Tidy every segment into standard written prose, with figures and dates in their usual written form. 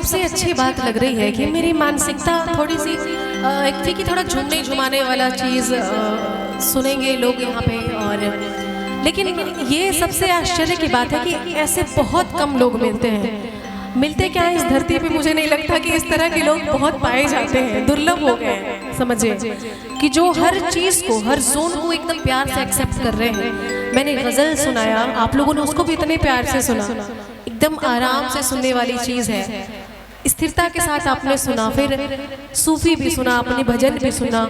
सबसे अच्छी बात लग रही है कि मेरी मानसिकता थोड़ी सी एक थी कि थोड़ा झूमने झुमाने वाला चीज़ सुनेंगे लोग यहाँ पे। और लेकिन ये सबसे आश्चर्य की बात है कि ऐसे बहुत कम लोग मिलते हैं। मिलते क्या है इस धरती पे, मुझे नहीं लगता कि इस तरह के लोग बहुत पाए जाते हैं, दुर्लभ हो गए हैं। समझिए कि जो हर चीज़ को, हर जोन को एकदम प्यार से एक्सेप्ट कर रहे हैं। मैंने गज़ल सुनाया, आप लोगों ने उसको भी इतने प्यार से सुना, एकदम आराम से सुनने वाली चीज़ है, स्थिरता के साथ आपने सुना। फिर सूफी भी सुना, अपने भजन भी सुना,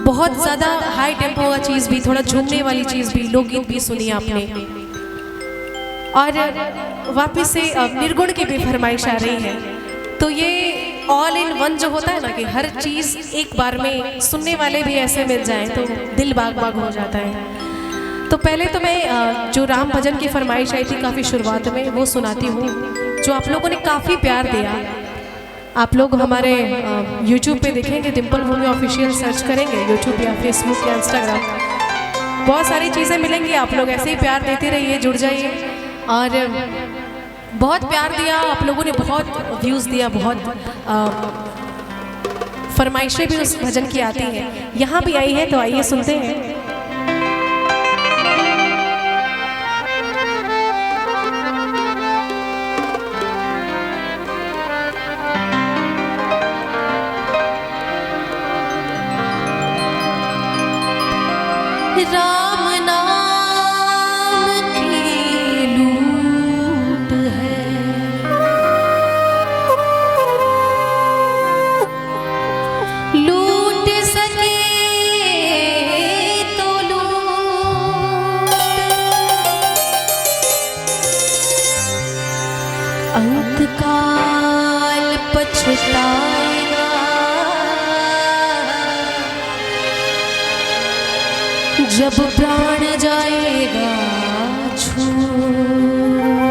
बहुत ज़्यादा हाई टेम्पो का चीज़ भी, थोड़ा झूमने वाली चीज़ भी, लोकगीत भी सुनी आपने। और वापस से निर्गुण की भी फरमाइश आ रही है। तो ये ऑल इन वन जो होता है ना, कि हर चीज़ एक बार में सुनने वाले भी ऐसे मिल जाएं तो दिल बाग बाग हो जाता है। तो पहले तो मैं जो राम भजन की फरमाइश आई थी काफ़ी शुरुआत में, वो सुनाती हूँ, जो आप लोगों ने काफ़ी प्यार दिया। आप लोग हमारे YouTube पे देखेंगे, डिम्पल भूमि ऑफिशियल सर्च करेंगे YouTube या फेसबुक या इंस्टाग्राम, बहुत सारी चीज़ें मिलेंगी। आप लोग ऐसे ही प्यार देते रहिए, जुड़ जाइए। और बहुत प्यार दिया आप लोगों ने, बहुत व्यूज़ दिया, बहुत फरमाइशें भी उस भजन की आती हैं, यहाँ भी आई है, तो आइए सुनते हैं। राम नाम की लूट है, लूट सके तो लूट, अंतकाल पछताएगा जब प्राण जाएगा छूट।